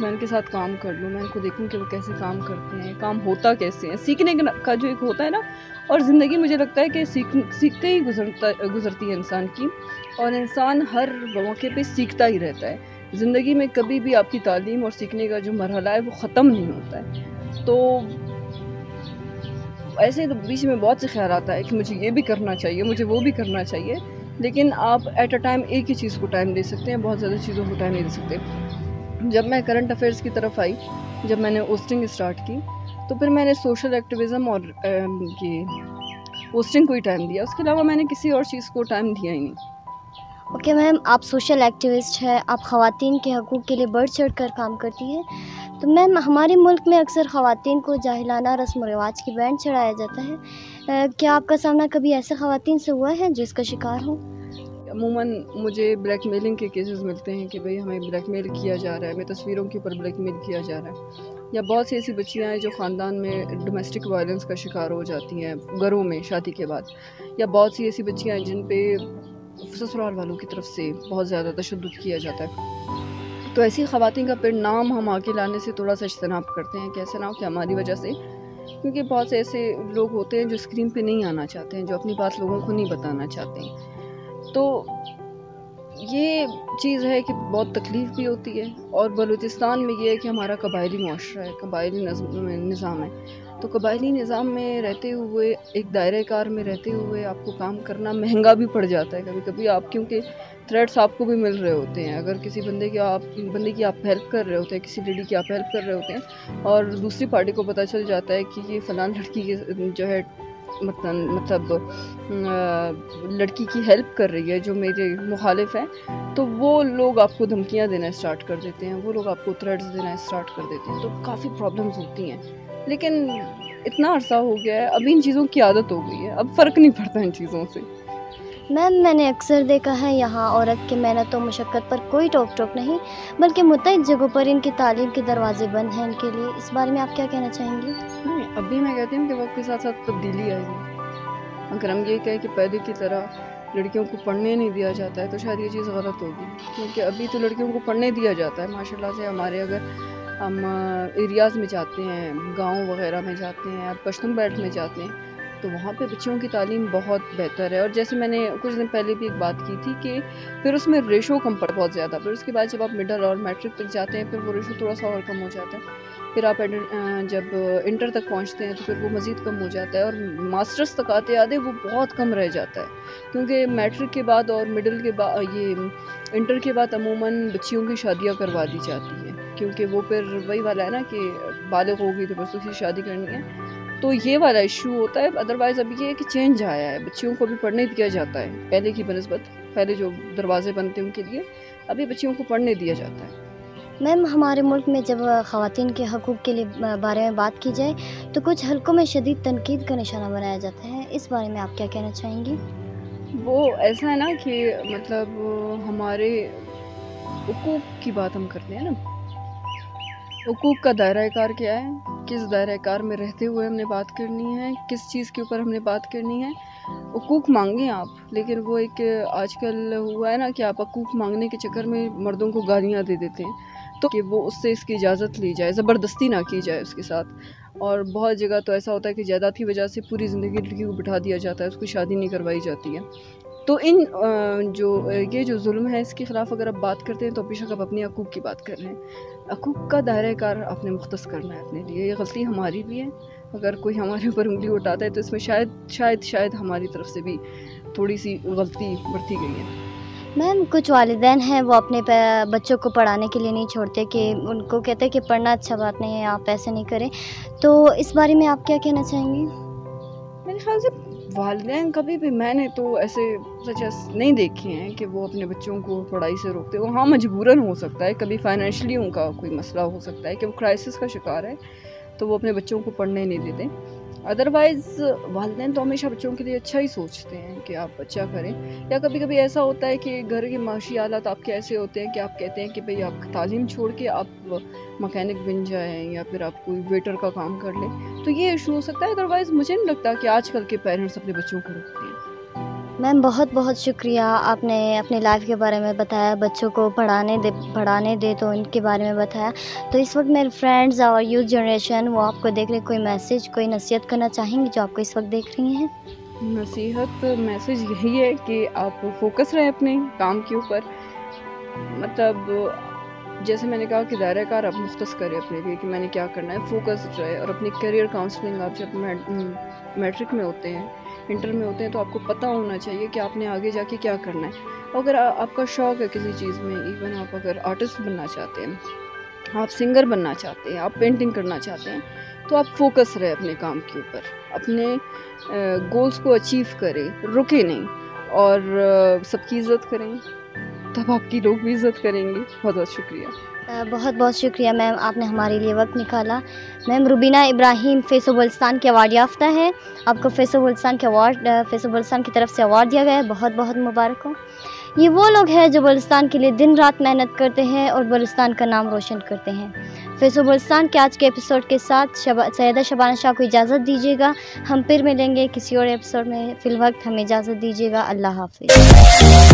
میں ان کے ساتھ کام کر لوں, میں ان کو دیکھوں کہ وہ کیسے کام کرتے ہیں, کام ہوتا کیسے ہے, سیکھنے کا جو ایک ہوتا ہے نا. اور زندگی مجھے لگتا ہے کہ سیکھتے ہی گزرتی ہے انسان کی, اور انسان ہر موقع پہ سیکھتا ہی رہتا ہے. زندگی میں کبھی بھی آپ کی تعلیم اور سیکھنے کا جو مرحلہ ہے وہ ختم نہیں ہوتا ہے. تو ایسے تو بیچ میں بہت سے خیال آتا ہے کہ مجھے یہ بھی کرنا چاہیے, مجھے وہ بھی کرنا چاہیے, لیکن آپ ایٹ اے ٹائم ایک ہی چیز کو ٹائم دے سکتے ہیں, بہت زیادہ چیزوں کو ٹائم نہیں دے سکتے. جب میں کرنٹ افیئرس کی طرف آئی, جب میں نے ہوسٹنگ اسٹارٹ کی, تو پھر میں نے سوشل ایکٹیویزم اور یہ ہوسٹنگ کو ہی ٹائم دیا, اس کے علاوہ میں نے کسی اور چیز کو ٹائم دیا ہی نہیں. اوکے میم, آپ سوشل ایکٹیوسٹ ہیں, آپ خواتین کے حقوق کے لیے بڑھ چڑھ کر کام کرتی ہیں. تو میم ہمارے ملک میں اکثر خواتین کو جاہلانہ رسم و رواج کی بینڈ چڑھایا جاتا ہے. کیا آپ کا سامنا کبھی ایسے خواتین سے ہوا ہے جو اس کا شکار ہوں؟ عموماً مجھے بلیک میلنگ کے کیسز ملتے ہیں کہ بھئی ہمیں بلیک میل کیا جا رہا ہے, ہمیں تصویروں کے اوپر بلیک میل کیا جا رہا ہے, یا بہت سی ایسی بچیاں ہیں جو خاندان میں ڈومیسٹک وائلنس کا شکار ہو جاتی ہیں گھروں میں شادی کے بعد, یا بہت سی ایسی بچیاں ہیں جن پہ سسرال والوں کی طرف سے بہت زیادہ تشدد کیا جاتا ہے. تو ایسی خواتین کا پھر نام ہم آگے لانے سے تھوڑا سا اجتناب کرتے ہیں کہ ایسا نہ ہو کہ ہماری وجہ سے, کیونکہ بہت سے ایسے لوگ ہوتے ہیں جو اسکرین پہ نہیں آنا چاہتے ہیں, جو اپنی بات لوگوں کو نہیں بتانا چاہتے ہیں. تو یہ چیز ہے کہ بہت تکلیف بھی ہوتی ہے. اور بلوچستان میں یہ ہے کہ ہمارا قبائلی معاشرہ ہے, قبائلی نظام ہے. تو قبائلی نظام میں رہتے ہوئے, ایک دائرہ کار میں رہتے ہوئے آپ کو کام کرنا مہنگا بھی پڑ جاتا ہے کبھی کبھی. آپ کیونکہ تھریٹس آپ کو بھی مل رہے ہوتے ہیں, اگر کسی بندے کی آپ ہیلپ کر رہے ہوتے ہیں, کسی لیڈی کی آپ ہیلپ کر رہے ہوتے ہیں, اور دوسری پارٹی کو پتہ چل جاتا ہے کہ یہ فلاں لڑکی کے جو ہے مطلب لڑکی کی ہیلپ کر رہی ہے جو میرے مخالف ہیں, تو وہ لوگ آپ کو دھمکیاں دینا اسٹارٹ کر دیتے ہیں, وہ لوگ آپ کو تھریٹس دینا اسٹارٹ کر دیتے ہیں. تو کافی پرابلمز ہوتی ہیں, لیکن اتنا عرصہ ہو گیا ہے, اب ان چیزوں کی عادت ہو گئی ہے, اب فرق نہیں پڑتا ان چیزوں سے. میم میں نے اکثر دیکھا ہے یہاں عورت کی محنت و مشقت پر کوئی ٹوک ٹوک نہیں, بلکہ متعدد جگہوں پر ان کی تعلیم کے دروازے بند ہیں ان کے لیے. اس بارے میں آپ کیا کہنا چاہیں گی؟ نہیں, اب بھی میں کہتی ہوں کہ وقت کے ساتھ ساتھ تبدیلی آئے گی. اگر ہم یہ کہیں کہ پہلے کی طرح لڑکیوں کو پڑھنے نہیں دیا جاتا ہے تو شاید یہ چیز غلط ہوگی, کیونکہ ابھی تو لڑکیوں کو پڑھنے دیا جاتا ہے ماشاء اللہ سے. ہمارے اگر ہم ایریاز میں جاتے ہیں, گاؤں وغیرہ میں جاتے ہیں, پشتون بیلٹ میں جاتے ہیں, تو وہاں پہ بچیوں کی تعلیم بہت بہتر ہے. اور جیسے میں نے کچھ دن پہلے بھی ایک بات کی تھی کہ پھر اس میں ریشو کم پڑ بہت زیادہ, پھر اس کے بعد جب آپ مڈل اور میٹرک تک جاتے ہیں پھر وہ ریشو تھوڑا سا اور کم ہو جاتا ہے. پھر آپ جب انٹر تک پہنچتے ہیں تو پھر وہ مزید کم ہو جاتا ہے, اور ماسٹرز تک آتے آتے وہ بہت کم رہ جاتا ہے, کیونکہ میٹرک کے بعد اور مڈل کے بعد یہ انٹر کے بعد عموماً بچیوں کی شادیاں کروا دی جاتی ہیں, کیونکہ وہ پھر وہی والا ہے نا کہ بالغ ہوگی تو بس اسی شادی کرنی ہے. تو یہ والا ایشو ہوتا ہے. ادروائز ابھی یہ ہے کہ چینج آیا ہے, بچیوں کو بھی پڑھنے دیا جاتا ہے پہلے کی بنسبت. پہلے جو دروازے بنتے ان کے لیے ابھی بچیوں کو پڑھنے دیا جاتا ہے. میم ہمارے ملک میں جب خواتین کے حقوق کے لیے بارے میں بات کی جائے تو کچھ حلقوں میں شدید تنقید کا نشانہ بنایا جاتا ہے. اس بارے میں آپ کیا کہنا چاہیں گی؟ وہ ایسا ہے نا کہ مطلب ہمارے حقوق کی بات ہم کرتے ہیں نا, حقوق کا دائرہ کار کیا ہے, کس دائرہ کار میں رہتے ہوئے ہم نے بات کرنی ہے, کس چیز کے اوپر ہم نے بات کرنی ہے. حقوق مانگیں آپ, لیکن وہ ایک آج کل ہوا ہے نا کہ آپ حقوق مانگنے کے چکر میں مردوں کو گالیاں دے دیتے ہیں, تو کہ وہ اس سے اس کی اجازت لی جائے, زبردستی نہ کی جائے اس کے ساتھ. اور بہت جگہ تو ایسا ہوتا ہے کہ جائیداد کی وجہ سے پوری زندگی لڑکی کو بٹھا دیا جاتا ہے, اس کو شادی نہیں کروائی جاتی ہے. تو یہ جو ظلم ہے اس کے خلاف اگر آپ بات کرتے ہیں تو بے شک آپ اپنے حقوق کی بات کر رہے ہیں. حقوق کا دائرہ کار آپ نے مختص کرنا ہے اپنے لیے. یہ غلطی ہماری بھی ہے, اگر کوئی ہمارے اوپر انگلی اٹھاتا ہے تو اس میں شاید ہماری طرف سے بھی تھوڑی سی غلطی برتی گئی ہے. میم کچھ والدین ہیں وہ اپنے بچوں کو پڑھانے کے لیے نہیں چھوڑتے, کہ ان کو کہتے ہیں کہ پڑھنا اچھا بات نہیں ہے, آپ ایسے نہیں کریں. تو اس بارے میں آپ کیا کہنا چاہیں گے؟ میرے خیال سے والدین کبھی بھی, میں نے تو ایسے سچ نہیں دیکھے ہیں کہ وہ اپنے بچوں کو پڑھائی سے روکتے. وہ ہاں مجبوراً ہو سکتا ہے, کبھی فائنینشلی ان کا کوئی مسئلہ ہو سکتا ہے کہ وہ کرائسس کا شکار ہے تو وہ اپنے بچوں کو پڑھنے نہیں دیتے. ادروائز والدین تو ہمیشہ بچوں کے لیے اچھا ہی سوچتے ہیں کہ آپ اچھا کریں. یا کبھی کبھی ایسا ہوتا ہے کہ گھر کے معاشی حالات آپ کے ایسے ہوتے ہیں کہ آپ کہتے ہیں کہ بھئی آپ تعلیم چھوڑ کے آپ مکینک بن جائیں یا پھر آپ کوئی ویٹر کا کام کر لیں, تو یہ ایشو ہو سکتا ہے. ادروائز مجھے نہیں لگتا کہ آج کل کے پیرنٹس اپنے بچوں کو روکتے ہیں. میم بہت بہت شکریہ، آپ نے اپنے لائف کے بارے میں بتایا، بچوں کو پڑھانے دے تو ان کے بارے میں بتایا. تو اس وقت میرے فرینڈز اور یوتھ جنریشن وہ آپ کو دیکھ رہے، کوئی میسیج، کوئی نصیحت کرنا چاہیں گے جو آپ کو اس وقت دیکھ رہی ہیں؟ میسیج یہی ہے کہ آپ فوکس رہیں اپنے کام کے اوپر. مطلب جیسے میں نے کہا کہ دائرہ کار آپ مختص کریں اپنے لیے کہ میں نے کیا کرنا ہے، فوکس رہے. اور اپنی کیریئر کاؤنسلنگ آپ جب میٹرک میں ہوتے ہیں، انٹر میں ہوتے ہیں، تو آپ کو پتہ ہونا چاہیے کہ آپ نے آگے جا کے کیا کرنا ہے. اگر آپ کا شوق ہے کسی چیز میں، ایون آپ اگر آرٹسٹ بننا چاہتے ہیں، آپ سنگر بننا چاہتے ہیں، آپ پینٹنگ کرنا چاہتے ہیں، تو آپ فوکس رہے اپنے کام کے اوپر، اپنے گولز کو اچیو کریں، رکے نہیں، اور سب کی عزت کریں، تب آپ کی لوگ بھی عزت کریں گے. بہت بہت شکریہ. بہت بہت شکریہ میم، آپ نے ہمارے لیے وقت نکالا. میم روبینہ ابراہیم فیض بلوچستان کے ایوارڈ یافتہ ہے. آپ کو فیض بلوچستان کی طرف سے ایوارڈ دیا گیا ہے، بہت بہت مبارک ہو. یہ وہ لوگ ہیں جو بلوچستان کے لیے دن رات محنت کرتے ہیں اور بلوچستان کا نام روشن کرتے ہیں. فیض بلوچستان کے آج کے ایپیسوڈ کے ساتھ سیدہ شبانہ شاہ کو اجازت دیجیے گا. ہم پھر ملیں گے کسی اور ایپیسوڈ میں. فی الوقت ہمیں اجازت دیجیے گا. اللہ حافظ.